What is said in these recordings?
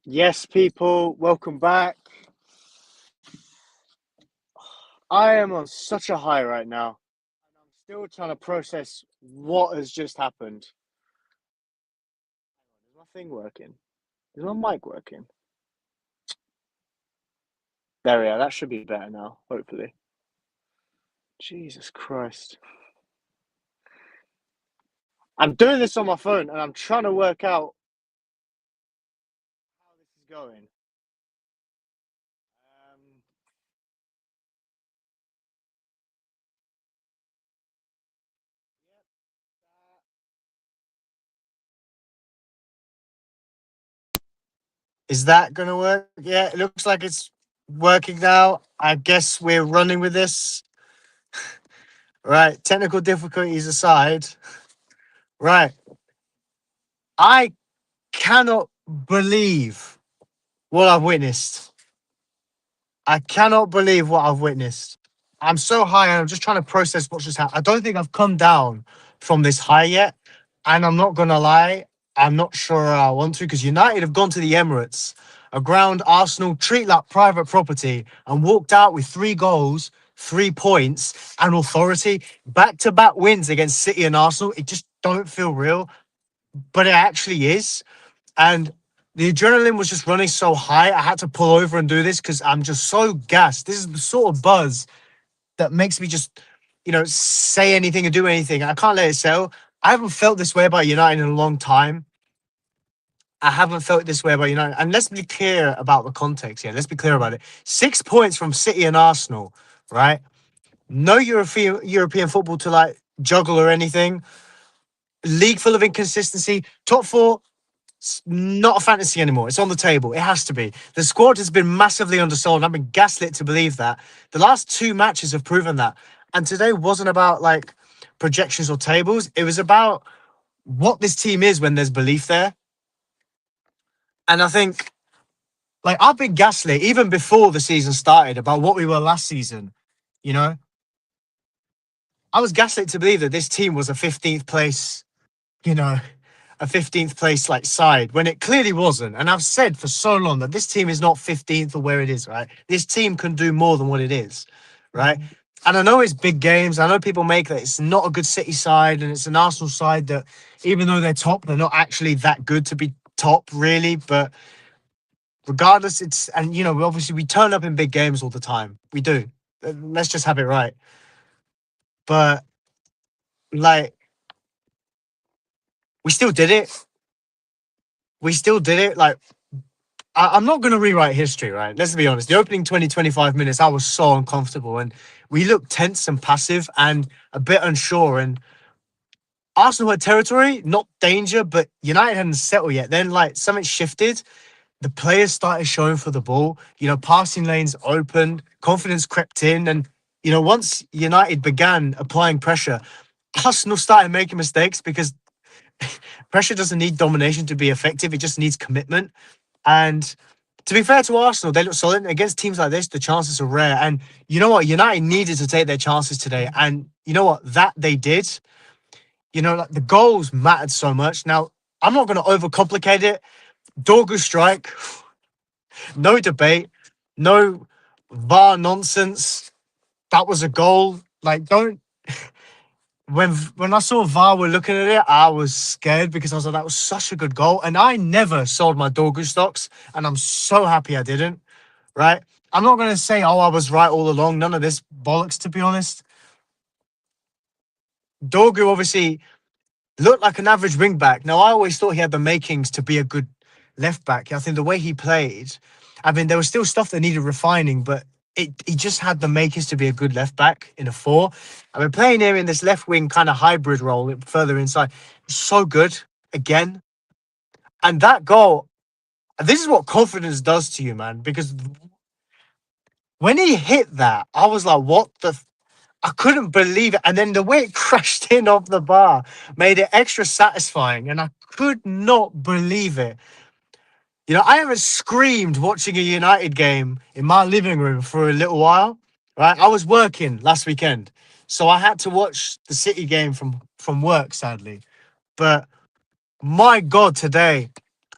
Yes, people, welcome back. I am on such a high right now. I'm still trying to process what has just happened. Is my thing working? Is my mic working? There we are. That should be better now, hopefully. Jesus Christ. I'm doing this on my phone and I'm trying to work out how this is going. Um, Is that going to work? Yeah, it looks like it's working now. I guess we're running with this. Right, technical difficulties aside. Right, I cannot believe what I've witnessed. I cannot believe what I've witnessed. I'm so high and I'm just trying to process what's just happened. I don't think I've come down from this high yet. And I'm not going to lie, I'm not sure I want to because United have gone to the Emirates, a ground Arsenal treat like private property, and walked out with 3 goals, 3 points, and authority. Back-to-back wins against City and Arsenal. It just don't feel real, but it actually is. And the adrenaline was just running so high. I had to pull over and do this because I'm just so gassed. This is the sort of buzz that makes me just, say anything and do anything. I can't let it settle. I haven't felt this way about United in a long time. I haven't felt this way about United. And let's be clear about the context here. Let's be clear about it. 6 points from City and Arsenal, right? No European football to like juggle or anything. League full of inconsistency. Top four, it's not a fantasy anymore. It's on the table. It has to be. The squad has been massively undersold. I've been gaslit to believe that. The last 2 matches have proven that. And today wasn't about like projections or tables. It was about what this team is when there's belief there. And I think like I've been gaslit even before the season started about what we were last season. You know, I was gaslit to believe that this team was a 15th place, you know, a 15th place like side when it clearly wasn't. And I've said for so long that this team is not 15th or where it is, right? This team can do more than what it is, right? And I know it's big games. I know people make that it's not a good City side and it's an Arsenal side that even though they're top, they're not actually that good to be top, really. But regardless, it's, and obviously we turn up in big games all the time. We do. Let's just have it right. But like, we still did it. We still did it. Like, I'm not going to rewrite history, right? Let's be honest. The opening 20, 25 minutes, I was so uncomfortable and we looked tense and passive and a bit unsure. And Arsenal had territory, not danger, but United hadn't settled yet. Then, like, something shifted. The players started showing for the ball. Passing lanes opened, confidence crept in. And, once United began applying pressure, Arsenal started making mistakes because pressure doesn't need domination to be effective. It just needs commitment. And to be fair to Arsenal, they look solid. Against teams like this, the chances are rare. And you know what? United needed to take their chances today. And you know what? That they did. Like the goals mattered so much. Now, I'm not going to overcomplicate it. Dorgu strike, no debate, no VAR nonsense. That was a goal. Like, don't. When I saw VAR were looking at it, I was scared because I was like, that was such a good goal. And I never sold my Dorgu stocks. And I'm so happy I didn't. Right? I'm not going to say, oh, I was right all along. None of this bollocks, to be honest. Dorgu obviously looked like an average wing back. Now, I always thought he had the makings to be a good left back. I think the way he played, I mean, there was still stuff that needed refining, but he just had the makings to be a good left back in a four. And we're playing him in this left wing kind of hybrid role further inside. So good again. And that goal, this is what confidence does to you, man, because when he hit that, I was like, what the? I couldn't believe it. And then the way it crashed in off the bar made it extra satisfying. And I could not believe it. I haven't screamed watching a United game in my living room for a little while, right? I was working last weekend, so I had to watch the City game from work, sadly. But my God, today.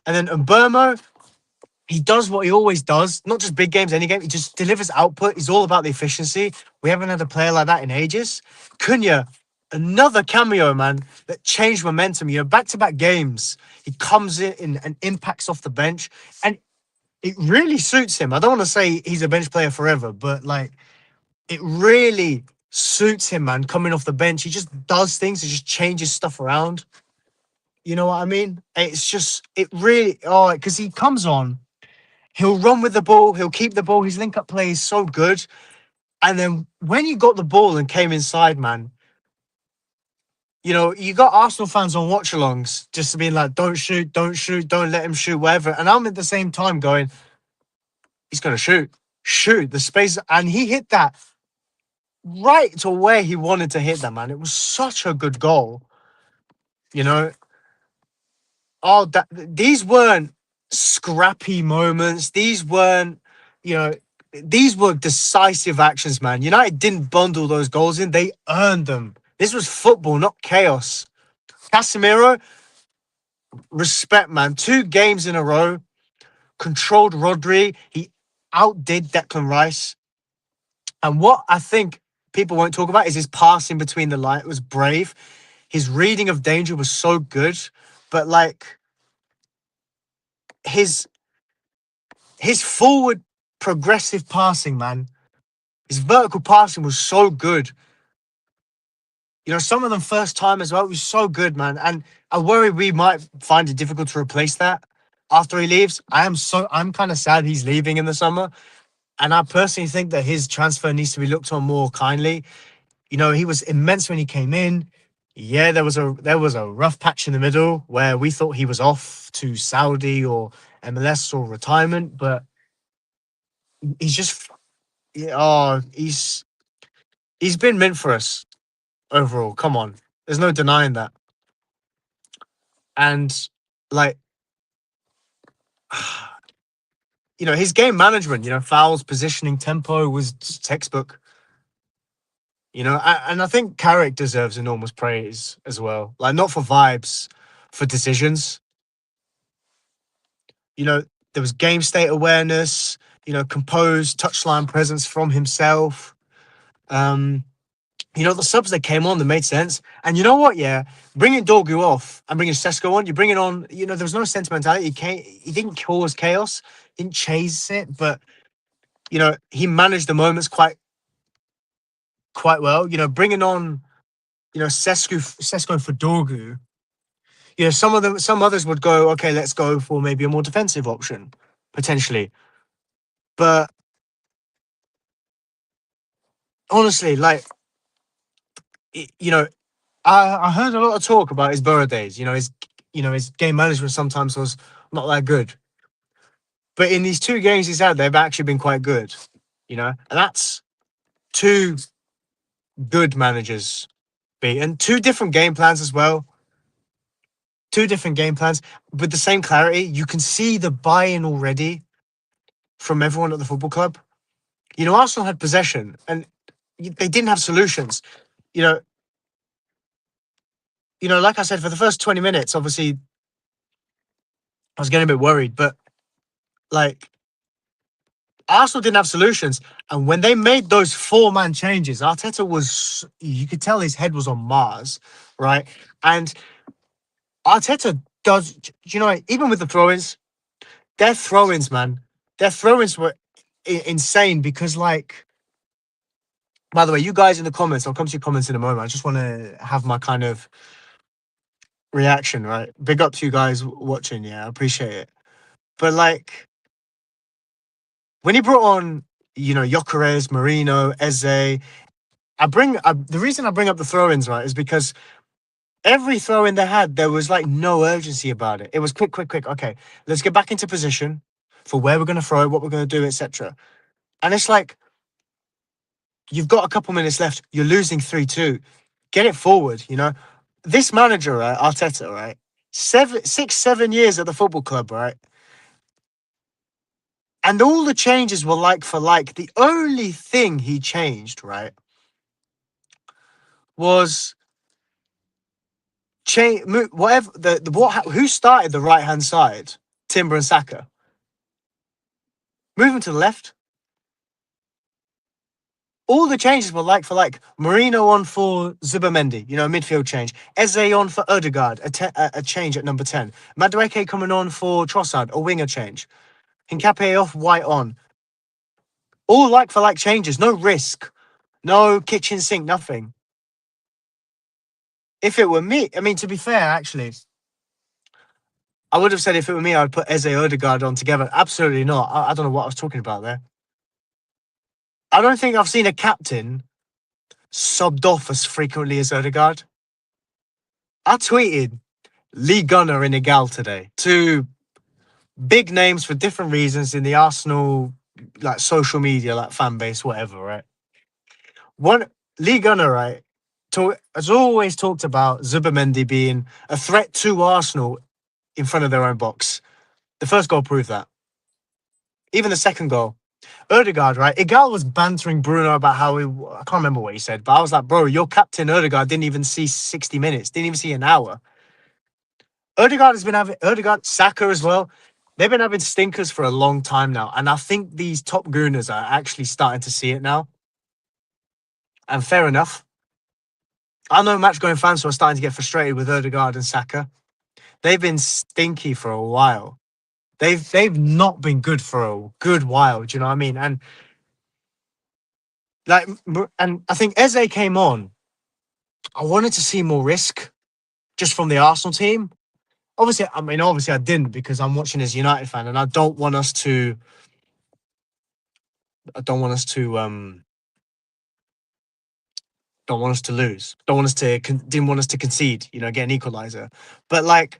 And then Mbermo, he does what he always does, not just big games, any game. He just delivers output. He's all about the efficiency. We haven't had a player like that in ages. Cunha, another cameo, man, that changed momentum. You know, back-to-back games, he comes in and impacts off the bench, and it really suits him. I don't want to say he's a bench player forever, but like it really suits him, man. Coming off the bench, he just does things. He just changes stuff around. You know what I mean? It's just it really because he comes on. He'll run with the ball. He'll keep the ball. His link up play is so good. And then when he got the ball and came inside, man, you know, you got Arsenal fans on watch alongs just being like, don't shoot, don't let him shoot, whatever. And I'm at the same time going, he's going to shoot the space. And he hit that right to where he wanted to hit that, man. It was such a good goal, you know. These weren't scrappy moments. These weren't, you know, these were decisive actions, man. United didn't bundle those goals in; they earned them. This was football, not chaos. Casemiro, respect, man. 2 games in a row, controlled Rodri. He outdid Declan Rice. And what I think people won't talk about is his passing between the line. It was brave. His reading of danger was so good, but like his his forward progressive passing, man, his vertical passing was so good. You know, some of them first time as well. It was so good, man. And I worry we might find it difficult to replace that after he leaves. I'm kind of sad he's leaving in the summer. And I personally think that his transfer needs to be looked on more kindly. You know, he was immense when he came in. Yeah, there was a rough patch in the middle where we thought he was off to Saudi or MLS or retirement, but he's just yeah, he's been mint for us overall. Come on. There's no denying that. And like you know, his game management, you know, fouls, positioning, tempo was just textbook. You know, and I think Carrick deserves enormous praise as well. Like not for vibes, for decisions. You know, there was game state awareness, you know, composed touchline presence from himself. Um, you know, the subs that came on that made sense. And you know what? Yeah, bringing Dorgu off and bringing Sesko on, you bring it on. You know, there was no sentimentality. He didn't cause chaos, didn't chase it, but you know, he managed the moments quite well. You know, bringing on you know Sesko for Dorgu. You know, some others would go, okay, let's go for maybe a more defensive option potentially. But honestly, like you know, I heard a lot of talk about his Borough days. His game management sometimes was not that good. But in these 2 games he's had, they've actually been quite good. You know, and that's 2 good managers beat and 2 different game plans as well. 2 different game plans with the same clarity. You can see the buy-in already from everyone at the football club. You know, Arsenal had possession and they didn't have solutions. You know, like I said, for the first 20 minutes, obviously I was getting a bit worried, but like Arsenal didn't have solutions. And when they made those 4-man changes, Arteta you could tell his head was on Mars, right? And Arteta does, you know, even with the throw-ins, their throw-ins, man, their throw-ins were insane because, like, by the way, you guys in the comments, I'll come to your comments in a moment. I just want to have my kind of reaction, right? Big up to you guys watching. Yeah, I appreciate it. But, like, when he brought on, you know, Gyökeres, Marino, Eze, the reason I bring up the throw-ins, right, is because every throw-in they had, there was like no urgency about it. It was quick, quick, quick. Okay, let's get back into position for where we're going to throw it, what we're going to do, etc. And it's like you've got a couple minutes left. You're losing 3-2. Get it forward. You know, this manager, right, Arteta, right, 6, 7 years at the football club, right, and all the changes were like for like. The only thing he changed, right, was change whatever who started the right hand side, Timber and Saka. Move him to the left. All the changes were like for like. Marino on for Zubamendi, midfield change. Eze on for Odegaard, a change at number 10. Madueke coming on for Trossard, a winger change. Hincapié off, White on. All like for like changes, no risk, no kitchen sink, nothing. If it were me, I mean, to be fair, actually, I would have said if it were me, I'd put Eze Odegaard on together. Absolutely not. I don't know what I was talking about there. I don't think I've seen a captain subbed off as frequently as Odegaard. I tweeted Lee Gunner in Igal today. Two big names for different reasons in the Arsenal like social media, like fan base, whatever, right? One Lee Gunner, right, has always talked about Zubamendi being a threat to Arsenal in front of their own box. The first goal proved that. Even the second goal. Odegaard, right? Igal was bantering Bruno about how I can't remember what he said, but I was like, bro, your captain Odegaard didn't even see 60 minutes, didn't even see an hour. Odegaard, Saka as well. They've been having stinkers for a long time now. And I think these top gooners are actually starting to see it now. And fair enough. I know match-going fans who are starting to get frustrated with Odegaard and Saka. They've been stinky for a while. They've not been good for a good while. Do you know what I mean? And I think Eze came on. I wanted to see more risk just from the Arsenal team. Obviously I didn't because I'm watching as a United fan and I don't want us to don't want us to lose. Didn't want us to concede, get an equalizer. But like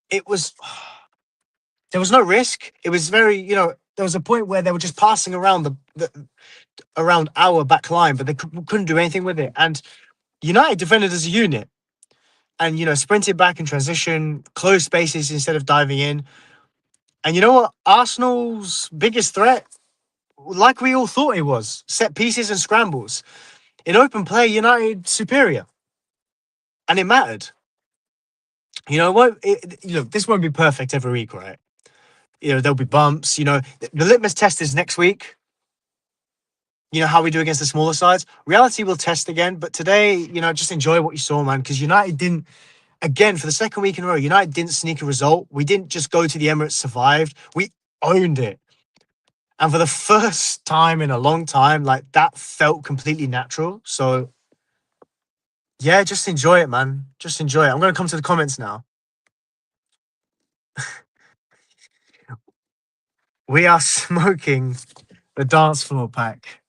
it was there was no risk. It was very, there was a point where they were just passing around around our back line, but they couldn't do anything with it. And United defended as a unit and, sprinted back in transition, closed spaces instead of diving in. And you know what? Arsenal's biggest threat, like we all thought it was, set pieces and scrambles. In open play, United superior. And it mattered. This won't be perfect every week, right? There'll be bumps. The litmus test is next week. How we do against the smaller sides. Reality will test again, but today, just enjoy what you saw, man, because United didn't, again, for the second week in a row, United didn't sneak a result. We didn't just go to the Emirates, survived. We owned it. And for the first time in a long time, like that felt completely natural. So, yeah, just enjoy it, man. Just enjoy it. I'm going to come to the comments now. We are smoking the dance floor pack.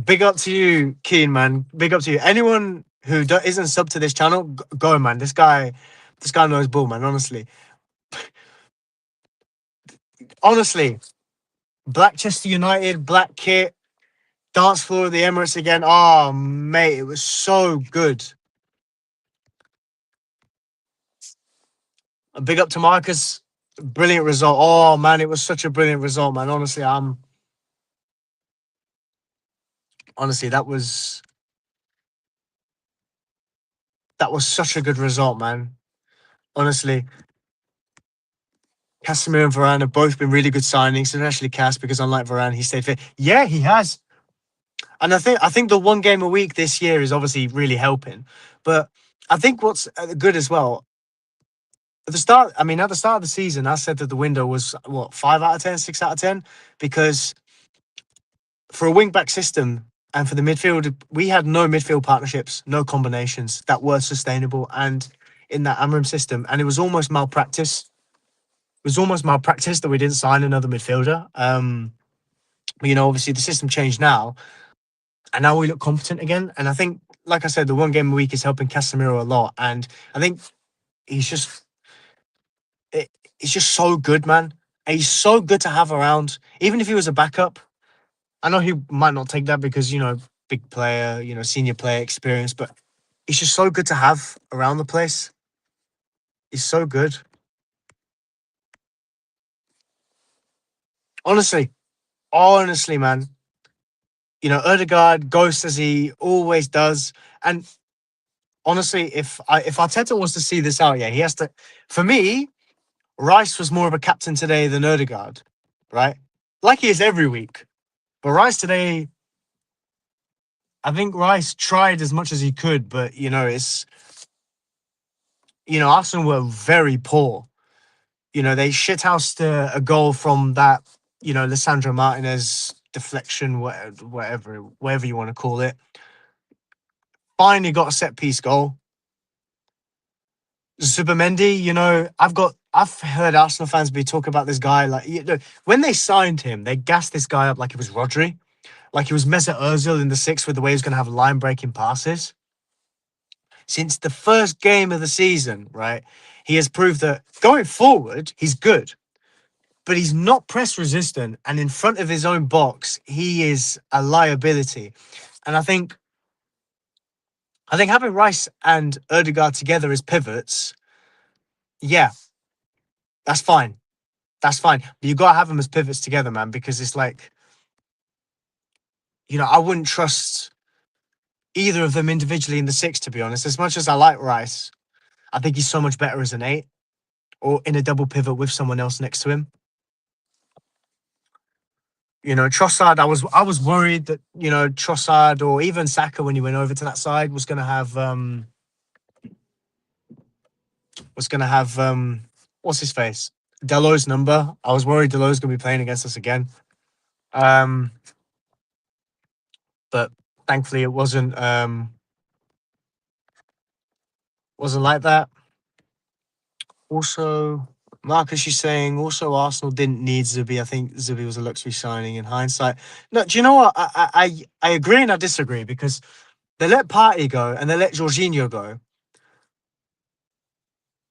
Big up to you, Keen, man. Big up to you. Anyone who isn't sub to this channel, go, man. This guy knows ball, man. Honestly, Blackchester United, black kit, dance floor of the Emirates again. Oh, mate, it was so good. A big up to Marcus. Brilliant result. Oh, man, it was such a brilliant result, man. Honestly, that was such a good result, man. Honestly, Casemiro and Varane have both been really good signings, especially Cas, because unlike Varane, he stayed fit. Yeah, he has. And I think the one game a week this year is obviously really helping. But I think what's good as well, at the start of the season, I said that the window was, 5 out of 10, 6 out of 10? Because for a wing-back system and for the midfield, we had no midfield partnerships, no combinations that were sustainable and in that Amram system. And it was almost malpractice. It was almost malpractice that we didn't sign another midfielder. Obviously the system changed now. And now we look competent again. And I think, like I said, the one game a week is helping Casemiro a lot. And I think he's just so good, man. And he's so good to have around. Even if he was a backup, I know he might not take that because, big player, senior player experience, but he's just so good to have around the place. He's so good. Honestly, man. Odegaard ghosts as he always does. And honestly, if Arteta wants to see this out, yeah, he has to. For me, Rice was more of a captain today than Odegaard, right? Like he is every week. But Rice today, I think Rice tried as much as he could, but Arsenal were very poor. They shithoused a goal from that, Lissandro Martinez deflection, whatever you want to call it. Finally got a set piece goal. Zubimendi, I've heard Arsenal fans be talking about this guy. Like, when they signed him, they gassed this guy up like he was Rodri, like he was Mesut Ozil in the six with the way he was going to have line breaking passes. Since the first game of the season, right, he has proved that going forward, he's good, but he's not press resistant. And in front of his own box, he is a liability. And I think having Rice and Odegaard together as pivots, yeah, that's fine. That's fine. But you got to have them as pivots together, man, because it's like, I wouldn't trust either of them individually in the six, to be honest. As much as I like Rice, I think he's so much better as an eight or in a double pivot with someone else next to him. Trossard, I was worried that, Trossard or even Saka when he went over to that side was gonna have what's his face? Delo's number. I was worried Delo's gonna be playing against us again. Um but thankfully it wasn't like that. Also, Marcus, you saying also Arsenal didn't need Zubi. I think Zubi was a luxury signing in hindsight. No, do you know what? I agree and I disagree because they let Partey go and they let Jorginho go.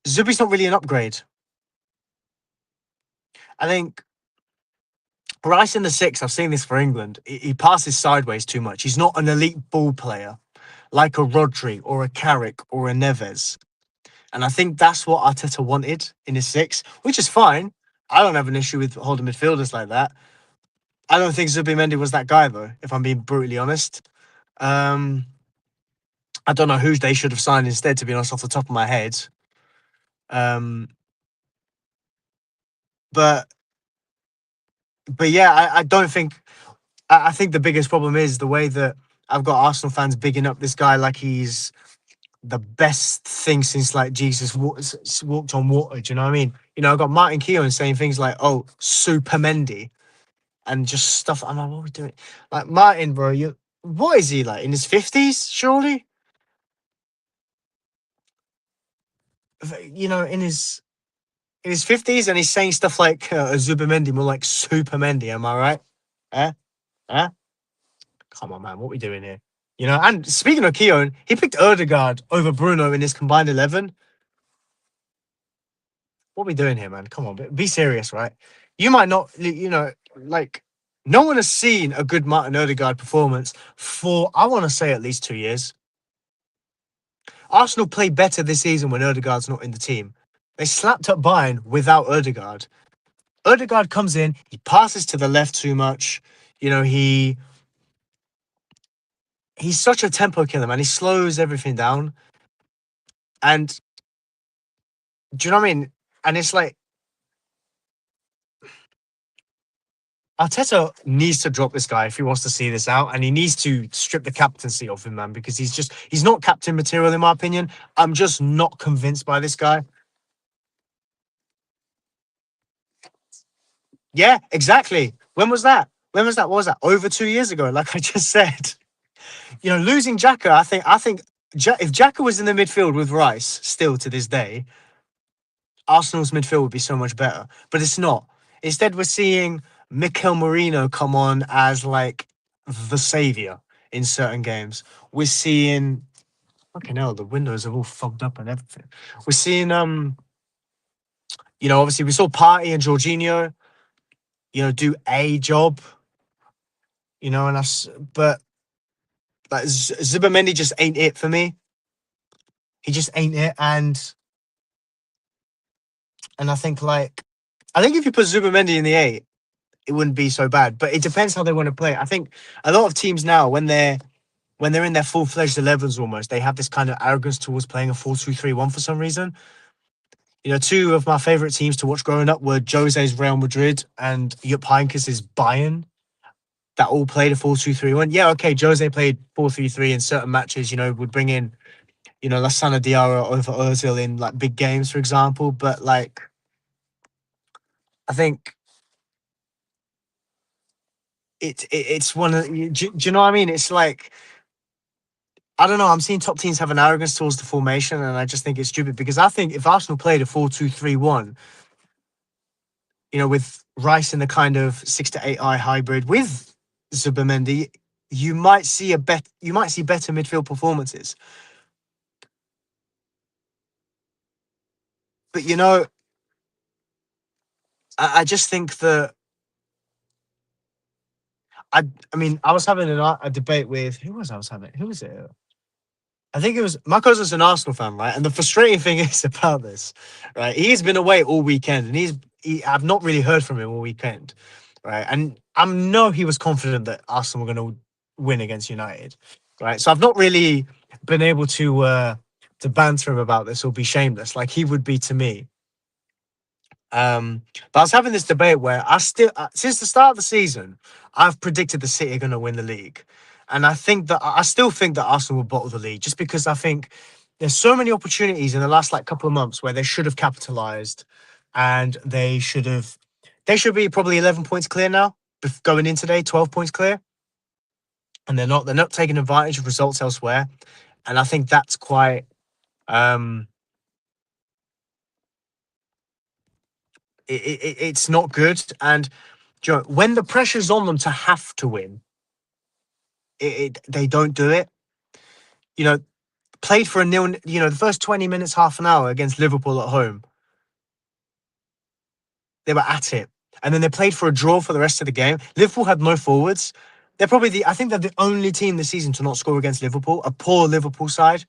Zubi's not really an upgrade. I think Rice in the six, I've seen this for England. He passes sideways too much. He's not an elite ball player like a Rodri or a Carrick or a Neves. And I think that's what Arteta wanted in his six, which is fine. I don't have an issue with holding midfielders like that. I don't think Zubimendi was that guy, though, if I'm being brutally honest. I don't know who they should have signed instead, to be honest, off the top of my head. But yeah, I don't think. I think the biggest problem is the way that I've got Arsenal fans bigging up this guy like he's the best thing since like Jesus walked on water. Do you know what I mean? I've got Martin Keown saying things like, "Oh, Supermendi," and just stuff. I'm like, what are we doing? Like Martin, bro, what is he like in his 50s? Surely, in his 50s, and he's saying stuff like Zubimendi, more like Supermendi. Am I right? Eh? Eh? Come on, man. What are we doing here? And speaking of Keown, he picked Odegaard over Bruno in his combined 11. What are we doing here, man? Come on, be serious, right? You might not, like, no one has seen a good Martin Odegaard performance for, I want to say, at least 2 years. Arsenal play better this season when Odegaard's not in the team. They slapped up Bayern without Odegaard. Odegaard comes in, he passes to the left too much. He's such a tempo killer, man. He slows everything down. And do you know what I mean? And it's like, Arteta needs to drop this guy if he wants to see this out, and he needs to strip the captaincy off him, man, because he's not captain material in my opinion. I'm just not convinced by this guy. Yeah, exactly. When was that? What was that? Over 2 years ago, like I just said. Losing Xhaka, I think if Xhaka was in the midfield with Rice still to this day, Arsenal's midfield would be so much better. But it's not. Instead, we're seeing Mikel Merino come on as like the savior in certain games. We're seeing, fucking hell, the windows are all fogged up and everything. We're seeing obviously we saw Partey and Jorginho, do a job, but like Zubimendi just ain't it for me. He just ain't it, and I think if you put Zubimendi in the 8, it wouldn't be so bad. But it depends how they want to play. I think a lot of teams now, when they're in their full-fledged 11s almost, they have this kind of arrogance towards playing a 4-2-3-1 for some reason. Two of my favorite teams to watch growing up were Jose's Real Madrid and Jupp Heynckes' Bayern. That all played a 4-2-3-1. Yeah, okay, Jose played 4-3-3 in certain matches. Would bring in Lassana Diarra over Ozil in like big games, for example. But like, I think it's one of do you know what I mean? It's like, I don't know. I'm seeing top teams have an arrogance towards the formation, and I just think it's stupid because I think if Arsenal played a 4-2-3-1, with Rice in the kind of 6 to 8 eye hybrid with Zubimendi, you might see better midfield performances. But I just think that I I mean I was having a debate with who was I was having who was it? I think it was my cousin's an Arsenal fan, right? And the frustrating thing is about this, right? He's been away all weekend, and I've not really heard from him all weekend, right? And I know he was confident that Arsenal were going to win against United, right? So I've not really been able to banter him about this or be shameless like he would be to me. But I was having this debate where since the start of the season, I've predicted the City are going to win the league, and I still think that Arsenal will bottle the league just because I think there's so many opportunities in the last like couple of months where they should have capitalized, and they should be probably 11 points clear now going in today, 12 points clear, and they're not taking advantage of results elsewhere, and I think that's quite um it's not good. And when the pressure's on them to have to win, they don't do it. You know, played for a nil. The first 20 minutes, half an hour against Liverpool at home, they were at it, and then they played for a draw for the rest of the game. Liverpool had no forwards. I think they're the only team this season to not score against Liverpool. A poor Liverpool side,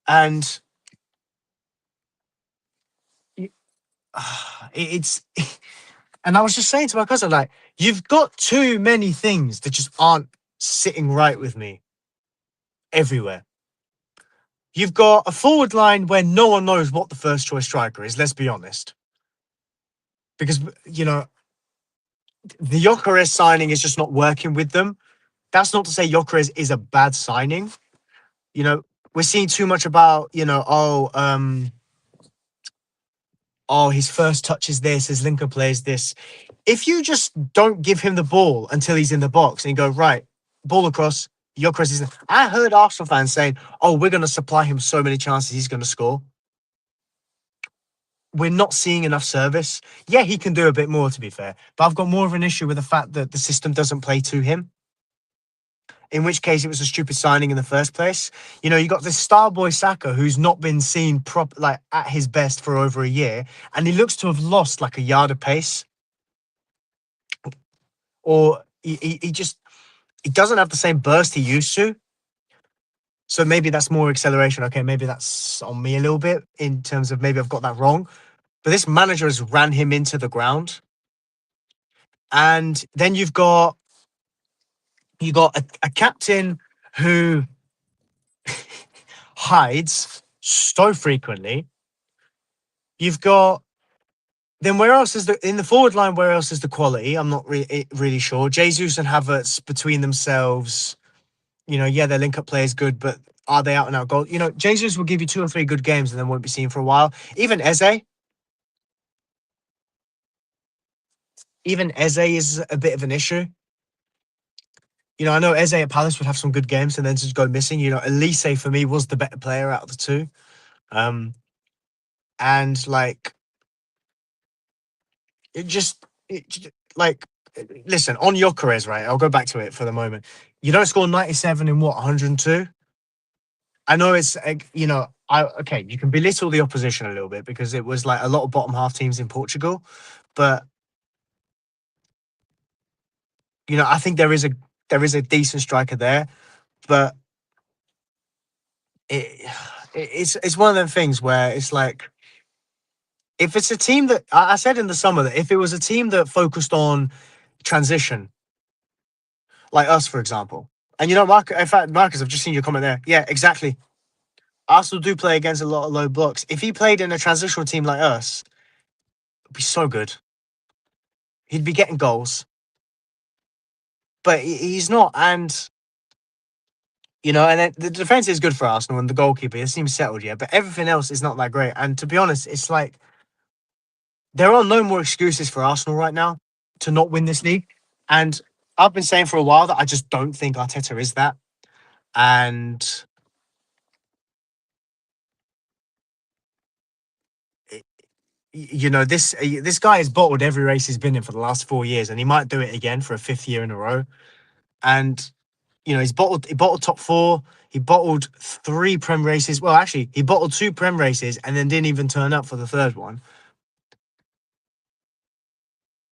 and it's. And I was just saying to my cousin, like, you've got too many things that just aren't sitting right with me everywhere. You've got a forward line where no one knows what the first choice striker is, let's be honest. Because, the Gyökeres signing is just not working with them. That's not to say Gyökeres is a bad signing. We're seeing too much about, his first touch is this, his linker play is this. If you just don't give him the ball until he's in the box and you go, right, ball across, Gyökeres is. I heard Arsenal fans saying, oh, we're going to supply him so many chances he's going to score. We're not seeing enough service. Yeah, he can do a bit more, to be fair. But I've got more of an issue with the fact that the system doesn't play to him. In which case, it was a stupid signing in the first place. You got this star boy Saka, who's not been seen at his best for over a year, and he looks to have lost like a yard of pace. Or he doesn't have the same burst he used to. So maybe that's more acceleration. Okay, maybe that's on me a little bit in terms of maybe I've got that wrong. But this manager has ran him into the ground. And then you've got a captain who hides so frequently. You've got then where else is in the forward line? Where else is the quality? I'm not really sure. Jesus and Havertz between themselves, yeah, their link up play is good, but are they out and out goal? Jesus will give you 2 or 3 good games and then won't be seen for a while. Even Eze is a bit of an issue. I know Eze at Palace would have some good games and then just go missing. Elise for me was the better player out of the two. And like, like, listen, on Gyökeres, right? I'll go back to it for the moment. You don't score 97 in what, 102? I know it's, okay, you can belittle the opposition a little bit because it was like a lot of bottom half teams in Portugal. But, I think there is a decent striker there. But it's one of them things where it's like, if it's a team that I said in the summer that if it was a team that focused on transition, like us, for example, and Mark, in fact, Marcus, I've just seen your comment there. Yeah, exactly. Arsenal do play against a lot of low blocks. If he played in a transitional team like us, it'd be so good. He'd be getting goals, but he's not. And and then the defense is good for Arsenal, and the goalkeeper it seems settled, yeah. But everything else is not that great. And to be honest, it's like there are no more excuses for Arsenal right now to not win this league. And I've been saying for a while that I just don't think Arteta is that. And this guy has bottled every race he's been in for the last 4 years, and he might do it again for a fifth year in a row. And he bottled top four. He bottled three Prem races. Well, actually, he bottled two Prem races and then didn't even turn up for the third one.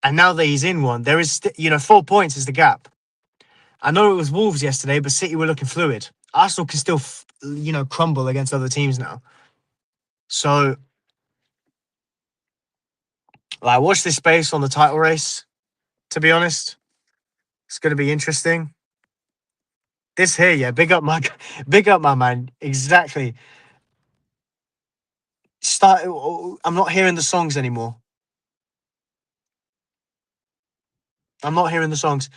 And now that he's in one, there is 4 points is the gap. I know it was Wolves yesterday, but City were looking fluid. Arsenal can still crumble against other teams now. So like, watch this space on the title race. To be honest, it's going to be interesting. This here, yeah, big up my man. Exactly. I'm not hearing the songs anymore. I'm not hearing the songs.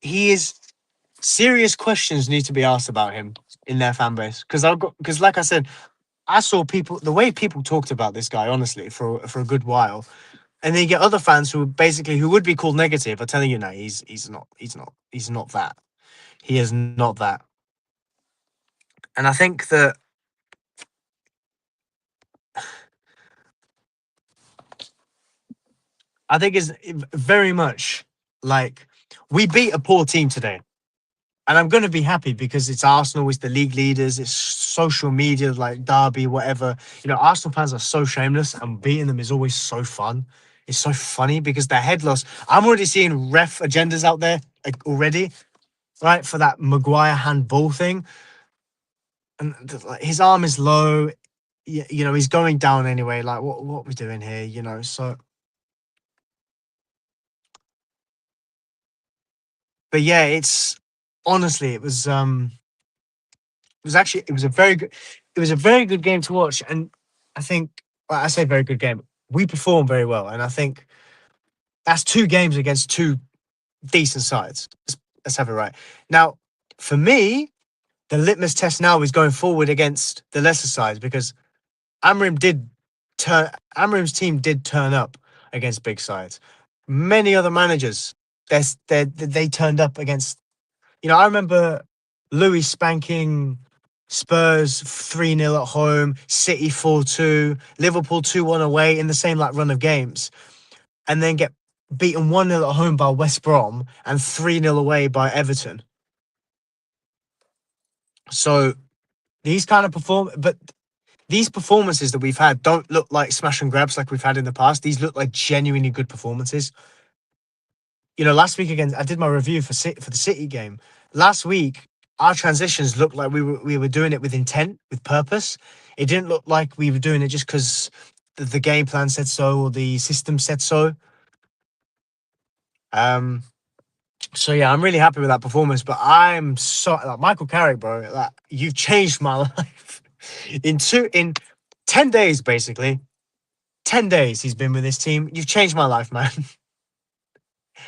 He is serious questions need to be asked about him in their fan base because like I said, I saw people the way people talked about this guy honestly for a good while, and then you get other fans who would be called negative are telling you no, he's not that. He is not that. And I think it's very much like we beat a poor team today. And I'm going to be happy because it's Arsenal, it's the league leaders, it's social media like Derby, whatever. Arsenal fans are so shameless, and beating them is always so fun. It's so funny because they're headless. I'm already seeing ref agendas out there already, right, for that Maguire handball thing. And like, his arm is low. He's going down anyway. Like, what are we doing here? So, but yeah, it's honestly, it was a very good game to watch. And I think, well, I say very good game. We performed very well, and I think that's two games against two decent sides. Let's have it right now. For me, the litmus test now is going forward against the lesser sides because Amrim did turn. Amrim's team did turn up against big sides. Many other managers, they turned up against. I remember Louis spanking Spurs 3-0 at home, City 4-2, Liverpool 2-1 away in the same like run of games, and then get beaten 1-0 at home by West Brom and 3-0 away by Everton. So these performances that we've had don't look like smash and grabs like we've had in the past. These look like genuinely good performances. Last week again, I did my review for the City game. Last week, our transitions looked like we were doing it with intent, with purpose. It didn't look like we were doing it just because the game plan said so or the system said so. Um. So yeah, I'm really happy with that performance. But I'm so like Michael Carrick, bro. Like, you've changed my life in 10 days, basically. 10 days he's been with this team. You've changed my life, man.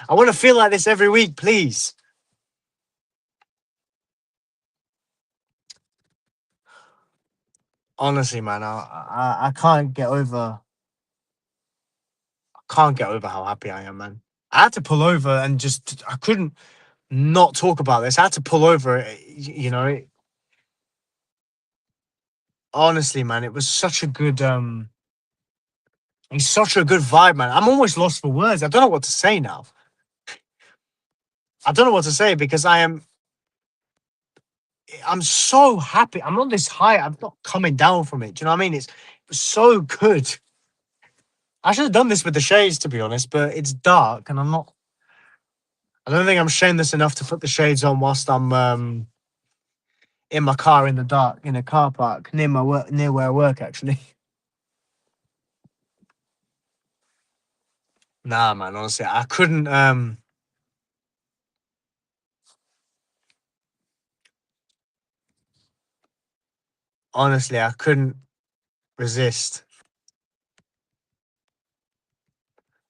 I want to feel like this every week, please. Honestly, man, I can't get over how happy I am, man. I had to pull over and I couldn't not talk about this. I had to pull over. Honestly, man, it was such a good it's such a good vibe, man. I'm almost lost for words. I don't know what to say now. I don't know what to say because I'm so happy. I'm on this high. I'm not coming down from it. Do you know what I mean? It was so good. I should have done this with the shades, to be honest, but it's dark and I don't think I'm shameless enough to put the shades on whilst I'm in my car in the dark in a car park near my work, near where I work, actually. Nah, man, honestly, I couldn't. Honestly, I couldn't resist.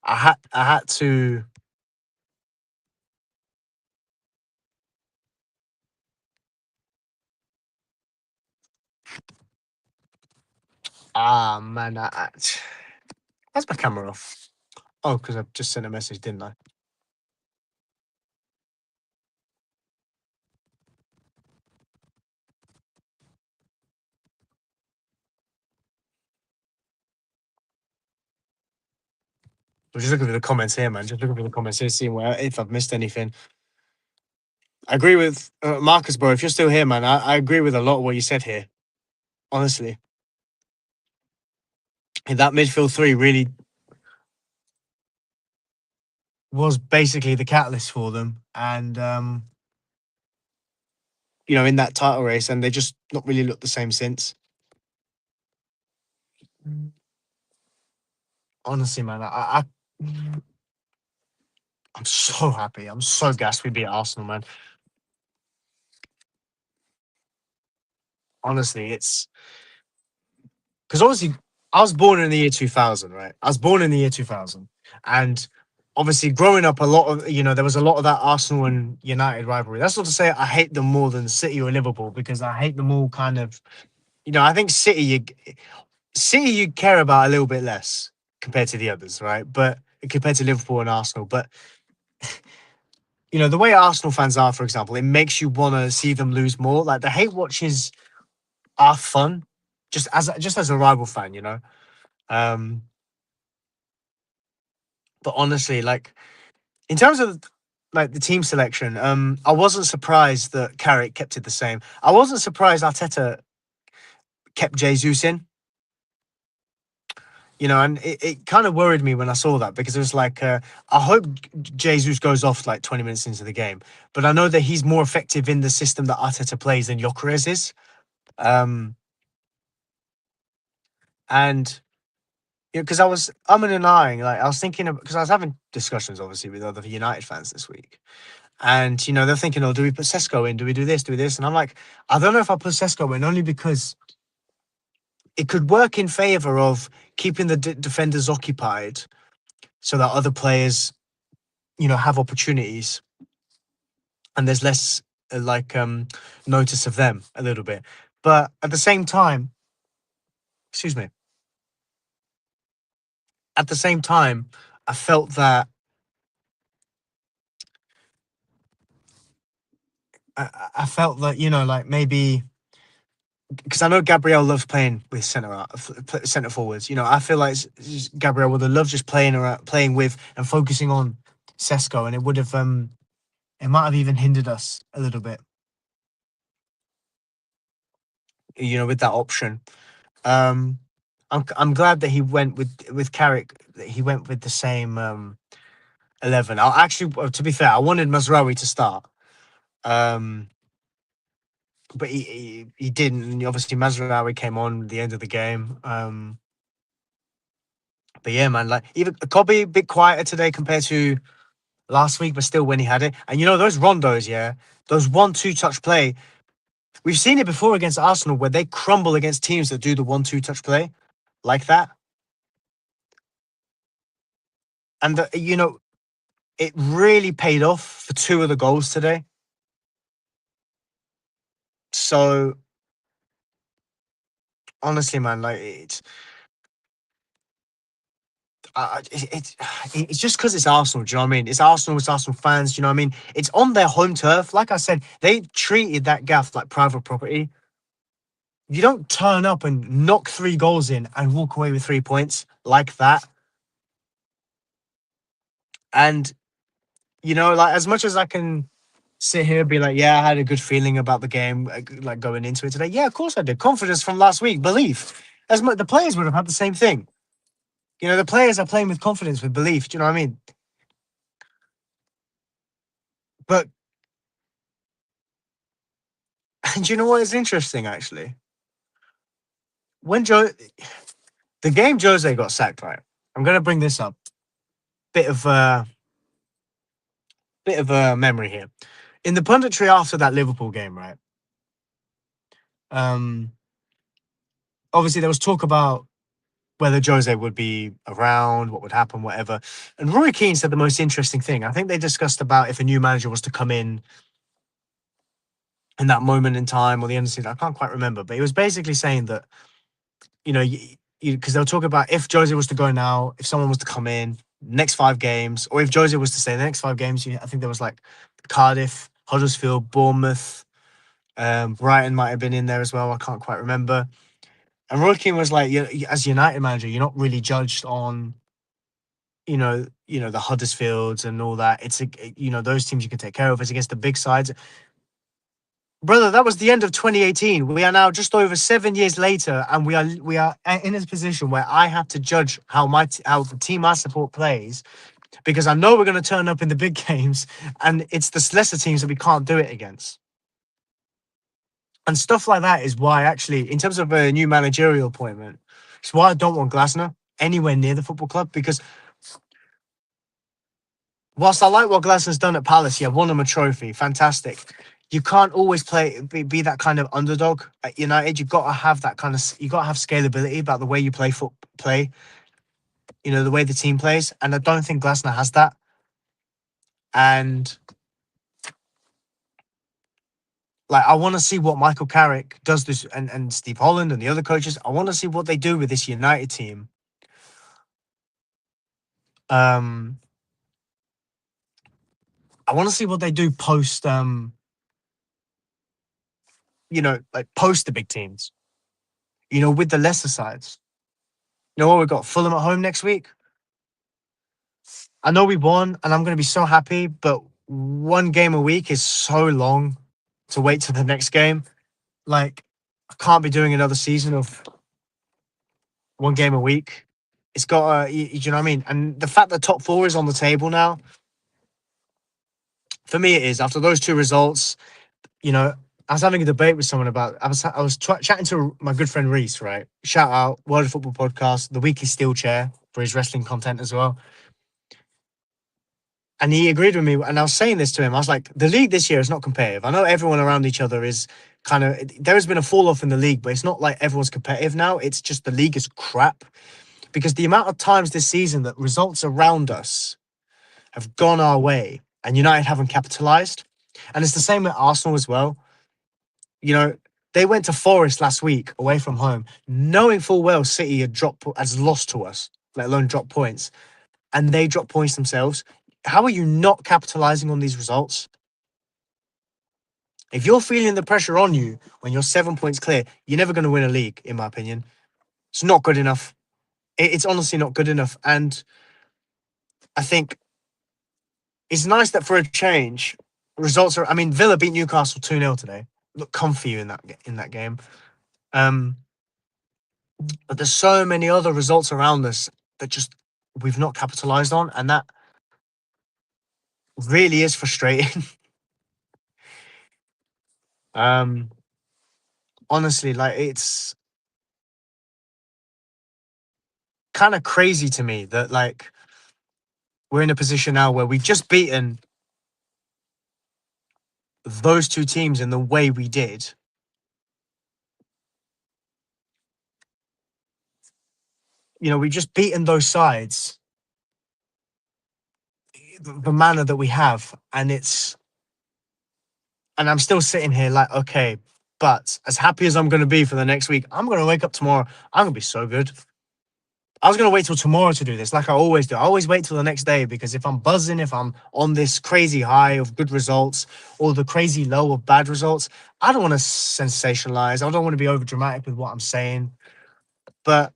I had to. Ah man, why's my camera off? Oh, because I've just sent a message, didn't I? I'm just looking for the comments here, man. Just looking for the comments here, seeing where if I've missed anything. I agree with Marcus, bro. If you're still here, man, I agree with a lot of what you said here. Honestly, and that midfield three really was basically the catalyst for them, and in that title race, and they just not really looked the same since. Honestly, man, I'm so happy. I'm so gassed we beat Arsenal, man. Honestly, it's because obviously I was born in the year 2000, right? I was born in the year 2000, and obviously growing up, a lot of there was a lot of that Arsenal and United rivalry. That's not to say I hate them more than City or Liverpool, because I hate them all kind of. I think City you care about a little bit less compared to the others, right? But compared to Liverpool and Arsenal, but the way Arsenal fans are, for example, it makes you want to see them lose more. Like the hate watches are fun, just as a rival fan, Um, but honestly, like in terms of like the team selection, I wasn't surprised that Carrick kept it the same. I wasn't surprised Arteta kept Jesus in. And it kind of worried me when I saw that, because it was like, I hope Jesus goes off like 20 minutes into the game, but I know that he's more effective in the system that Arteta plays than Gyökeres is. Um, and because I was umming and ahhing, like I was thinking of, because I was having discussions obviously with other United fans this week, and they're thinking, oh, do we put Sesko in? Do we do this? Do we do this? And I'm like, I don't know if I put Sesko in, only because it could work in favor of keeping the defenders occupied, so that other players, have opportunities, and there's less notice of them a little bit. But at the same time, excuse me, at the same time, I felt that I felt that like maybe, because I know Gabriel loves playing with centre forwards. I feel like Gabriel would have loved just playing with and focusing on Sesko, and it would have it might have even hindered us a little bit, with that option. Um, I'm glad that he went with Carrick. That he went with the same 11. I actually, to be fair, I wanted Mazraoui to start, um, but he didn't. And obviously, Mazraoui came on at the end of the game. But yeah, man, like even Kobe a bit quieter today compared to last week, but still when he had it. And those rondos, yeah, those 1-2 touch play. We've seen it before against Arsenal, where they crumble against teams that do the 1-2 touch play like that. And it really paid off for two of the goals today. So honestly, man, like it's just because it's Arsenal. Do you know what I mean? It's Arsenal. It's Arsenal fans. Do you know what I mean? It's on their home turf. Like I said, they treated that gaff like private property. You don't turn up and knock 3 goals in and walk away with 3 points like that. And like as much as I can sit here and be like, yeah, I had a good feeling about the game, like going into it today. Yeah, of course I did. Confidence from last week, belief. As much the players would have had the same thing. The players are playing with confidence, with belief. Do you know what I mean? But and you know what is interesting actually? When the game Jose got sacked, right? I'm gonna bring this up. Bit of a memory here. In the punditry after that Liverpool game, right? Um, obviously there was talk about whether Jose would be around, what would happen, whatever. And Roy Keane said the most interesting thing. I think they discussed about if a new manager was to come in that moment in time or the end of the season. I can't quite remember, but he was basically saying that, you know, because they'll talk about if Jose was to go now, if someone was to come in next 5 games, or if Jose was to stay the next 5 games. I think there was like Cardiff, Huddersfield, Bournemouth, Brighton might have been in there as well. I can't quite remember. And Roy Keane was like, as United manager, you're not really judged on, the Huddersfields and all that. It's those teams you can take care of. It's against the big sides. Brother, that was the end of 2018. We are now just over 7 years later, and we are in a position where I have to judge how the team I support plays, because I know we're going to turn up in the big games, and it's the lesser teams that we can't do it against. And stuff like that is why, actually, in terms of a new managerial appointment, it's why I don't want Glasner anywhere near the football club, because whilst I like what Glasner's done at Palace, yeah, won him a trophy, fantastic. You can't always be that kind of underdog at United. You've got to have that kind of, you got to have scalability about the way you play, the way the team plays. And I don't think Glasner has that. And like, I want to see what Michael Carrick does this, and Steve Holland and the other coaches. I want to see what they do with this United team. I want to see what they do post, like post the big teams, with the lesser sides. You know what? We've got Fulham at home next week. I know we won, and I'm going to be so happy, but 1 game a week is so long to wait till the next game. Like, I can't be doing another season of 1 game a week. It's got you know what I mean? And the fact that top 4 is on the table now, for me, it is. After those 2 results, I was having a debate with someone about. I was chatting to my good friend Reese. Right, shout out World of Football podcast, the weekly Steel Chair for his wrestling content as well. And he agreed with me. And I was saying this to him. I was like, the league this year is not competitive. I know everyone around each other is kind of. There has been a fall off in the league, but it's not like everyone's competitive now. It's just the league is crap, because the amount of times this season that results around us have gone our way and United haven't capitalized. And it's the same with Arsenal as well. They went to Forest last week away from home, knowing full well City has lost to us, let alone dropped points, and they dropped points themselves. How are you not capitalizing on these results? If you're feeling the pressure on you when you're 7 points clear, you're never going to win a league, in my opinion. It's not good enough. It's honestly not good enough. And I think it's nice that for a change, results are. I mean, Villa beat Newcastle 2-0 today. Look comfy in that game. But there's so many other results around us that just we've not capitalized on, and that really is frustrating. Honestly, like, it's kind of crazy to me that, like, we're in a position now where we've just beaten those 2 teams in the way we did. We've just beaten those sides the manner that we have, and I'm still sitting here like, okay, but as happy as I'm going to be for the next week, I'm going to wake up tomorrow, I'm going to be so good. I was going to wait till tomorrow to do this, like I always do. I always wait till the next day, because if I'm buzzing, if I'm on this crazy high of good results or the crazy low of bad results, I don't want to sensationalize. I don't want to be over dramatic with what I'm saying. But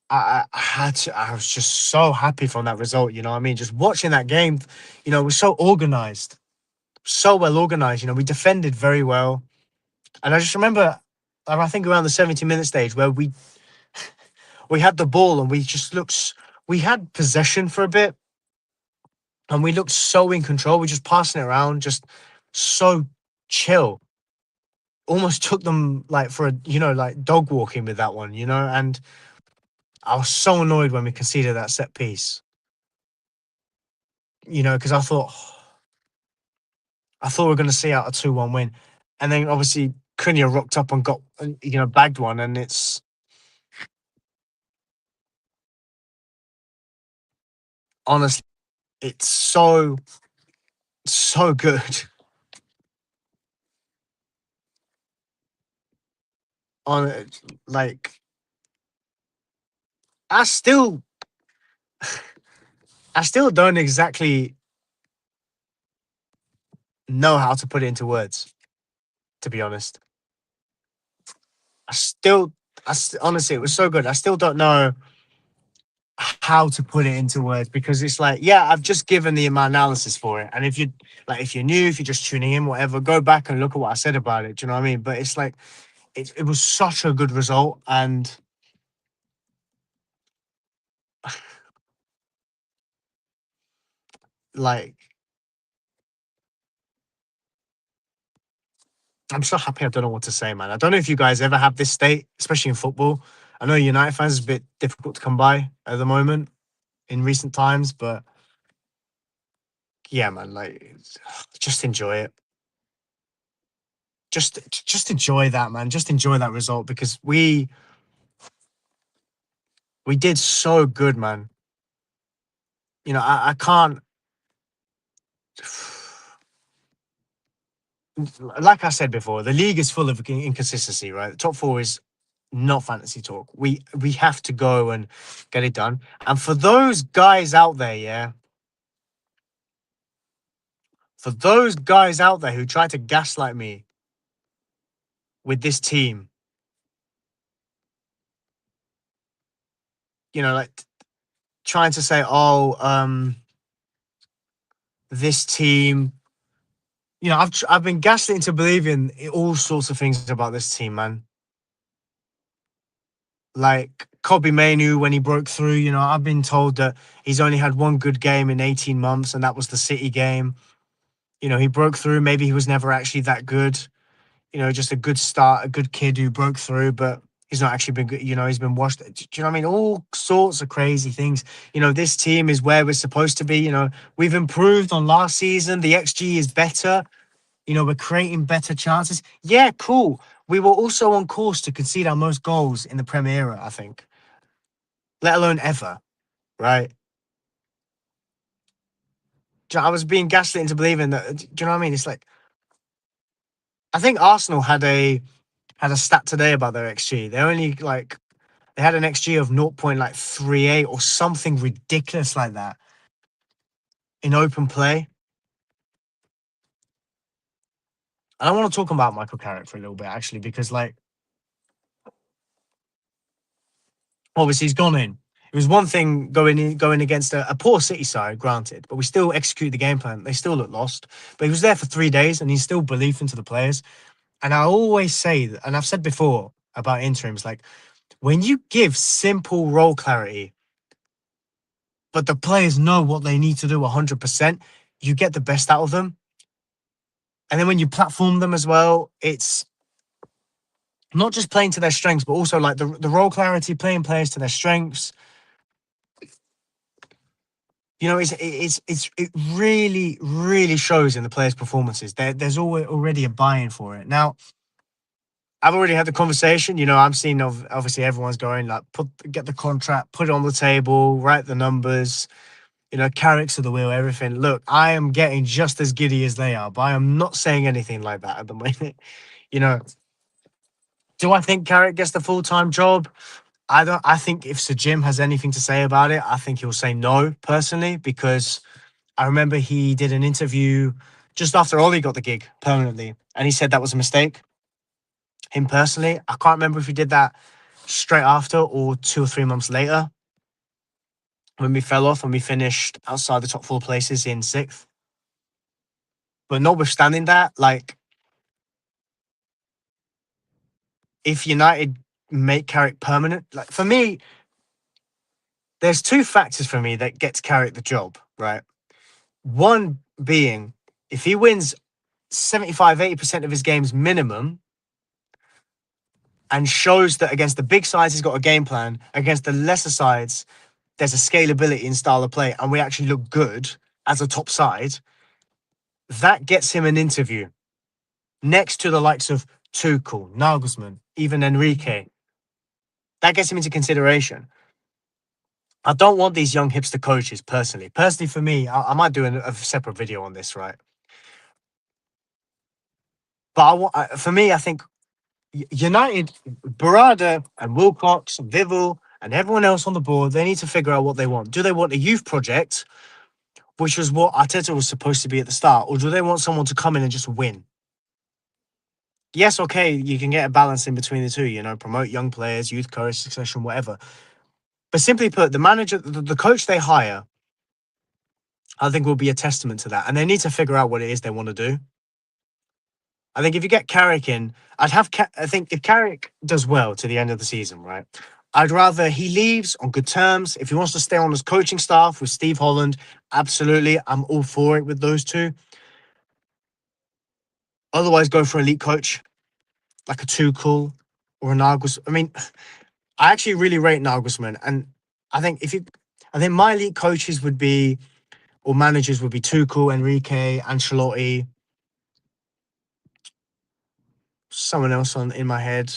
I had to. I was just so happy from that result. You know what I mean? Just watching that game, it was so organized, so well organized. We defended very well, and I just remember, I think around the 70-minute stage where we had the ball and we had possession for a bit, and we looked so in control. We just passing it around, just so chill. Almost took them like for like dog walking with that one, and I was so annoyed when we conceded that set piece, because I thought we were going to see out a 2-1 win. And then obviously Cunha rocked up and got bagged one, and it's honestly it's so good. On like I still I still don't exactly know how to put it into words. To be honest, I still honestly it was so good. I still don't know how to put it into words because it's like, yeah, I've just given my analysis for it. And if you're new, if you're just tuning in, whatever, go back and look at what I said about it. Do you know what I mean? But it's like it was such a good result, and like I'm so happy. I don't know what to say, man. I don't know if you guys ever have this state, especially in football. I know United fans is a bit difficult to come by at the moment in recent times, but yeah, man, like just enjoy it. Just enjoy that, man. Just enjoy that result because we did so good, man. I can't. Like I said before, the league is full of inconsistency, right? The top four is not fantasy talk. We have to go and get it done. And for those guys out there, yeah, for those guys out there who try to gaslight me with this team, like trying to say, oh, this team, I've been gaslit into believing all sorts of things about this team, man. Like Kobe Mainu when he broke through, I've been told that he's only had one good game in 18 months, and that was the City game. He broke through. Maybe he was never actually that good. Just a good start, a good kid who broke through, but he's not actually been good. He's been washed. Do you know what I mean? All sorts of crazy things. This team is where we're supposed to be. We've improved on last season. The XG is better. We're creating better chances. Yeah, cool. We were also on course to concede our most goals in the Premier era, I think, let alone ever, right? I was being gaslit into believing that. Do you know what I mean? It's like I think Arsenal had a stat today about their XG. They had an XG of 0.38 or something ridiculous like that in open play. And I want to talk about Michael Carrick for a little bit actually, because obviously he's gone in. It was one thing going against a poor City side, granted, but we still executed the game plan. They still look lost, but he was there for 3 days and he instilled belief into the players. And I always say, and I've said before about interims, like when you give simple role clarity, but the players know what they need to do 100%, you get the best out of them. And then when you platform them as well, it's not just playing to their strengths, but also like the role clarity, playing players to their strengths. It really, really shows in the players' performances. There's already a buy-in for it. Now, I've already had the conversation. I'm seeing obviously everyone's going like get the contract, put it on the table, write the numbers. Carrick's of the wheel, everything. Look, I am getting just as giddy as they are, but I am not saying anything like that at the moment. you know, do I think Carrick gets the full-time job? I don't. I think if Sir Jim has anything to say about it, I think he'll say no personally, because I remember he did an interview just after Ollie got the gig permanently, and he said that was a mistake. Him personally, I can't remember if he did that straight after or 2 or 3 months later when we fell off and we finished outside the top four places in sixth. But notwithstanding that, like if United make Carrick permanent, like for me, there's two factors for me that gets Carrick the job, right? One being if he wins 75-80% of his games minimum and shows that against the big sides he's got a game plan, against the lesser sides there's a scalability in style of play, and we actually look good as a top side, that gets him an interview next to the likes of Tuchel, Nagelsmann, even Enrique. That gets him into consideration. I don't want these young hipster coaches personally. Personally, for me, I might do a separate video on this, right? But for me, I think United, Barada and Wilcox and Vivel and everyone else on the board, they need to figure out what they want. Do they want a youth project, which was what Arteta was supposed to be at the start, or do they want someone to come in and just win? Yes, okay, you can get a balance in between the two, promote young players, youth courage, succession, whatever. But simply put, the manager, the coach they hire, I think will be a testament to that. And they need to figure out what it is they want to do. I think if you get Carrick in, I think if Carrick does well to the end of the season, right? I'd rather he leaves on good terms. If he wants to stay on his coaching staff with Steve Holland, absolutely. I'm all for it with those two. Otherwise, go for elite coach like a Tuchel or a Nagelsmann. I mean, I actually really rate Nagelsmann. And I think I think my elite coaches would be, or managers would be Tuchel, Enrique, Ancelotti, someone else in my head.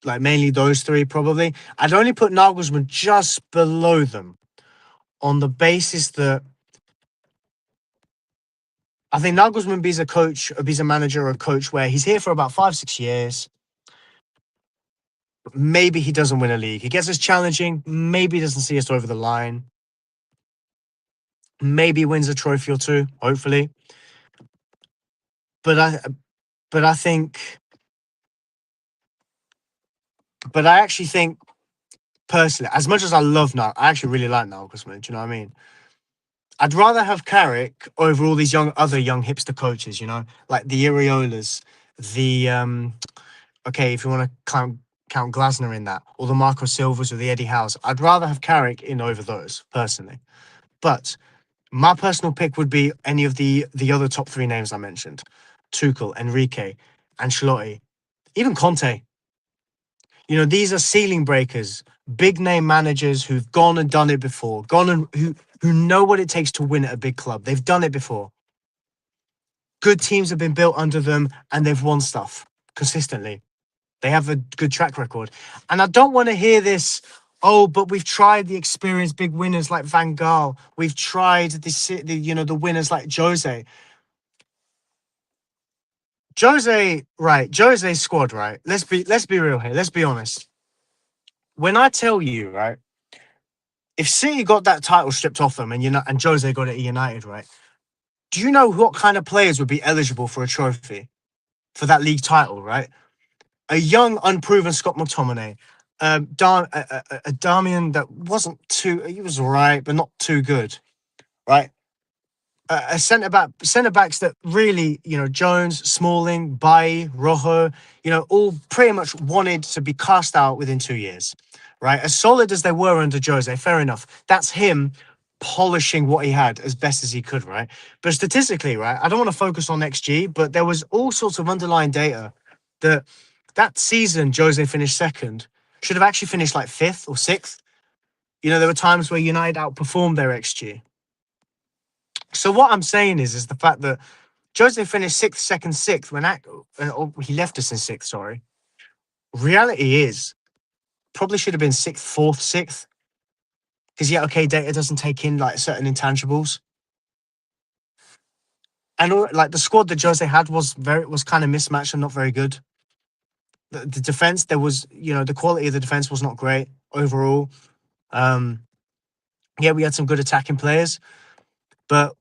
Like mainly those three, probably. I'd only put Nagelsmann just below them on the basis that I think Nagelsmann be a coach, or be a manager or a coach where he's here for about 5-6 years. Maybe he doesn't win a league. He gets us challenging. Maybe he doesn't see us over the line. Maybe wins a trophy or two, hopefully. But I think, but I actually think personally, as much as I love now, I actually really like Nagelsmann. Do you know what I mean? I'd rather have Carrick over all these other young hipster coaches, like the Iriolas, the okay, if you want to count Glasner in that, or the Marco Silvas or the Eddie Howe's. I'd rather have Carrick in over those personally. But my personal pick would be any of the other top three names I mentioned: Tuchel, Enrique, Ancelotti, even Conte. These are ceiling breakers, big name managers who've gone and done it before, gone and who know what it takes to win at a big club. They've done it before. Good teams have been built under them and they've won stuff consistently. They have a good track record. And I don't want to hear this, oh, but we've tried the experienced big winners like Van Gaal. We've tried the winners like Jose. Jose's squad, right? Let's be real here. Let's be honest. When I tell you, right, if City got that title stripped off them and Jose got it at United, right? Do you know what kind of players would be eligible for a trophy for that league title, right? A young, unproven Scott McTominay, a Damian that wasn't too, he was all right, but not too good, right? A centre backs that really, Jones, Smalling, Bailly, Rojo, all pretty much wanted to be cast out within 2 years, right? As solid as they were under Jose, fair enough. That's him polishing what he had as best as he could, right? But statistically, right, I don't want to focus on XG, but there was all sorts of underlying data that season Jose finished second should have actually finished like fifth or sixth. There were times where United outperformed their XG. So what I'm saying is the fact that Jose finished sixth, second, sixth when he left us in sixth. Sorry. Reality is probably should have been sixth, fourth, sixth. Because data doesn't take in like certain intangibles. And like the squad that Jose had was kind of mismatched and not very good. The defense, there was, the quality of the defense was not great overall. We had some good attacking players, but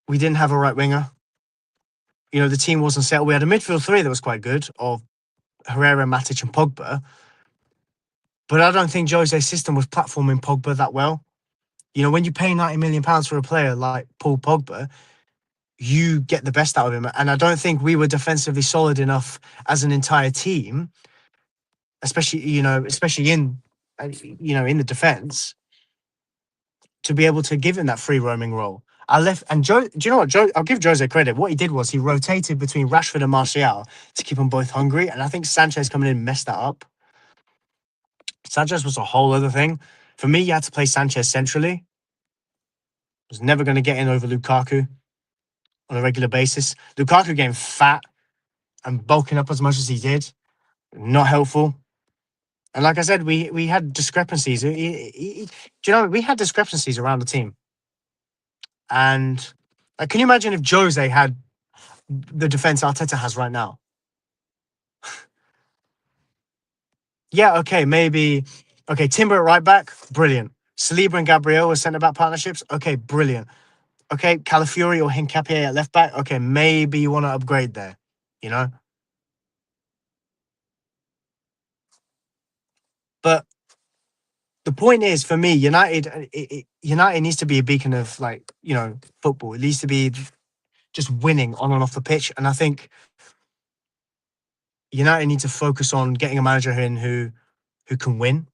we didn't have a right winger. The team wasn't settled. We had a midfield three that was quite good of Herrera, Matic, and Pogba. But I don't think Jose's system was platforming Pogba that well. When you pay £90 million for a player like Paul Pogba, you get the best out of him. And I don't think we were defensively solid enough as an entire team, especially in the defense, to be able to give him that free roaming role. Do you know what? I'll give Jose credit. What he did was he rotated between Rashford and Martial to keep them both hungry. And I think Sanchez coming in messed that up. Sanchez was a whole other thing. For me, you had to play Sanchez centrally. Was never going to get in over Lukaku. on a regular basis. Lukaku getting fat and bulking up as much as he did, not helpful. And like I said, we had discrepancies. Do you know we had discrepancies around the team? And like, can you imagine if Jose had the defense Arteta has right now? Yeah, okay, maybe. Okay, Timber at right back, brilliant. Saliba and Gabriel as centre back partnerships, okay, brilliant. Okay, Calafiori or Hincapié at left back, okay, maybe you want to upgrade there, you know? But the point is, for me, United needs to be a beacon of, like, football. It needs to be just winning on and off the pitch. And I think United need to focus on getting a manager in who can win.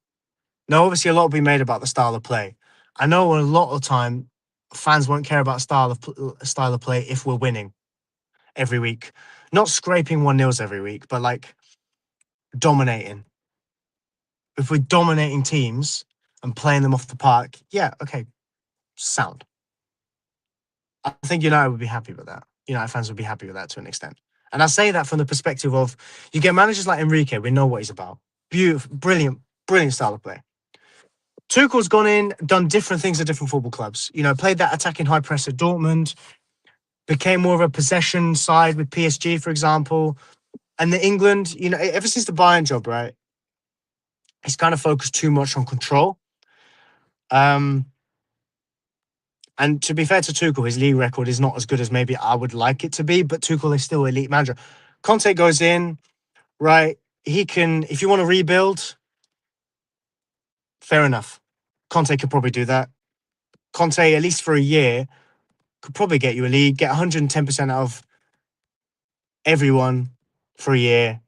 Now, obviously, a lot will be made about the style of play. I know a lot of time fans won't care about style of play if we're winning every week, not scraping 1-0s every week, but like dominating. If we're dominating teams and playing them off the park, yeah, okay, sound. I think United would be happy with that. United fans would be happy with that to an extent. And I say that from the perspective of you get managers like Enrique, we know what he's about. Beautiful, brilliant, brilliant style of play. Tuchel's gone in, done different things at different football clubs. Played that attacking high press at Dortmund, became more of a possession side with PSG, for example. And the England, ever since the Bayern job, right, he's kind of focused too much on control. And to be fair to Tuchel, his league record is not as good as maybe I would like it to be, but Tuchel is still elite manager. Conte goes in, right? He can, if you want to rebuild, fair enough. Conte could probably do that. Conte, at least for a year, could probably get you a league, get 110% out of everyone for a year.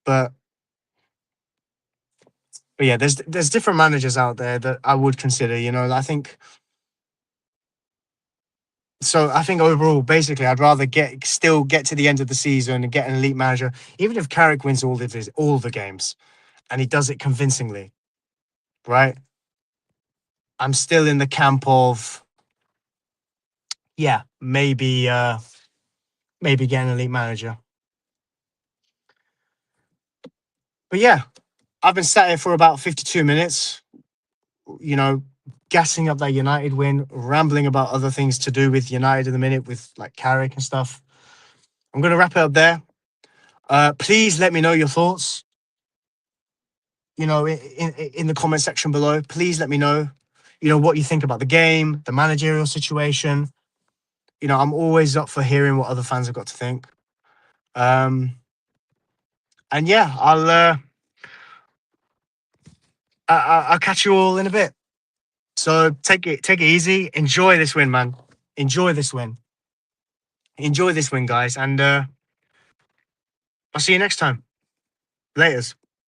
But yeah, there's different managers out there that I would consider. I think overall, basically, I'd rather still get to the end of the season and get an elite manager, even if Carrick wins all the games, and he does it convincingly, right? I'm still in the camp of, yeah, maybe getting an elite manager. But yeah, I've been sat here for about 52 minutes, gassing up that United win, rambling about other things to do with United in the minute with like Carrick and stuff. I'm going to wrap it up there. Please let me know your thoughts. In the comment section below. Please let me know, what you think about the game, the managerial situation. I'm always up for hearing what other fans have got to think. And yeah, I'll catch you all in a bit. So take it easy. Enjoy this win, man. Enjoy this win. Enjoy this win, guys. And I'll see you next time. Laters.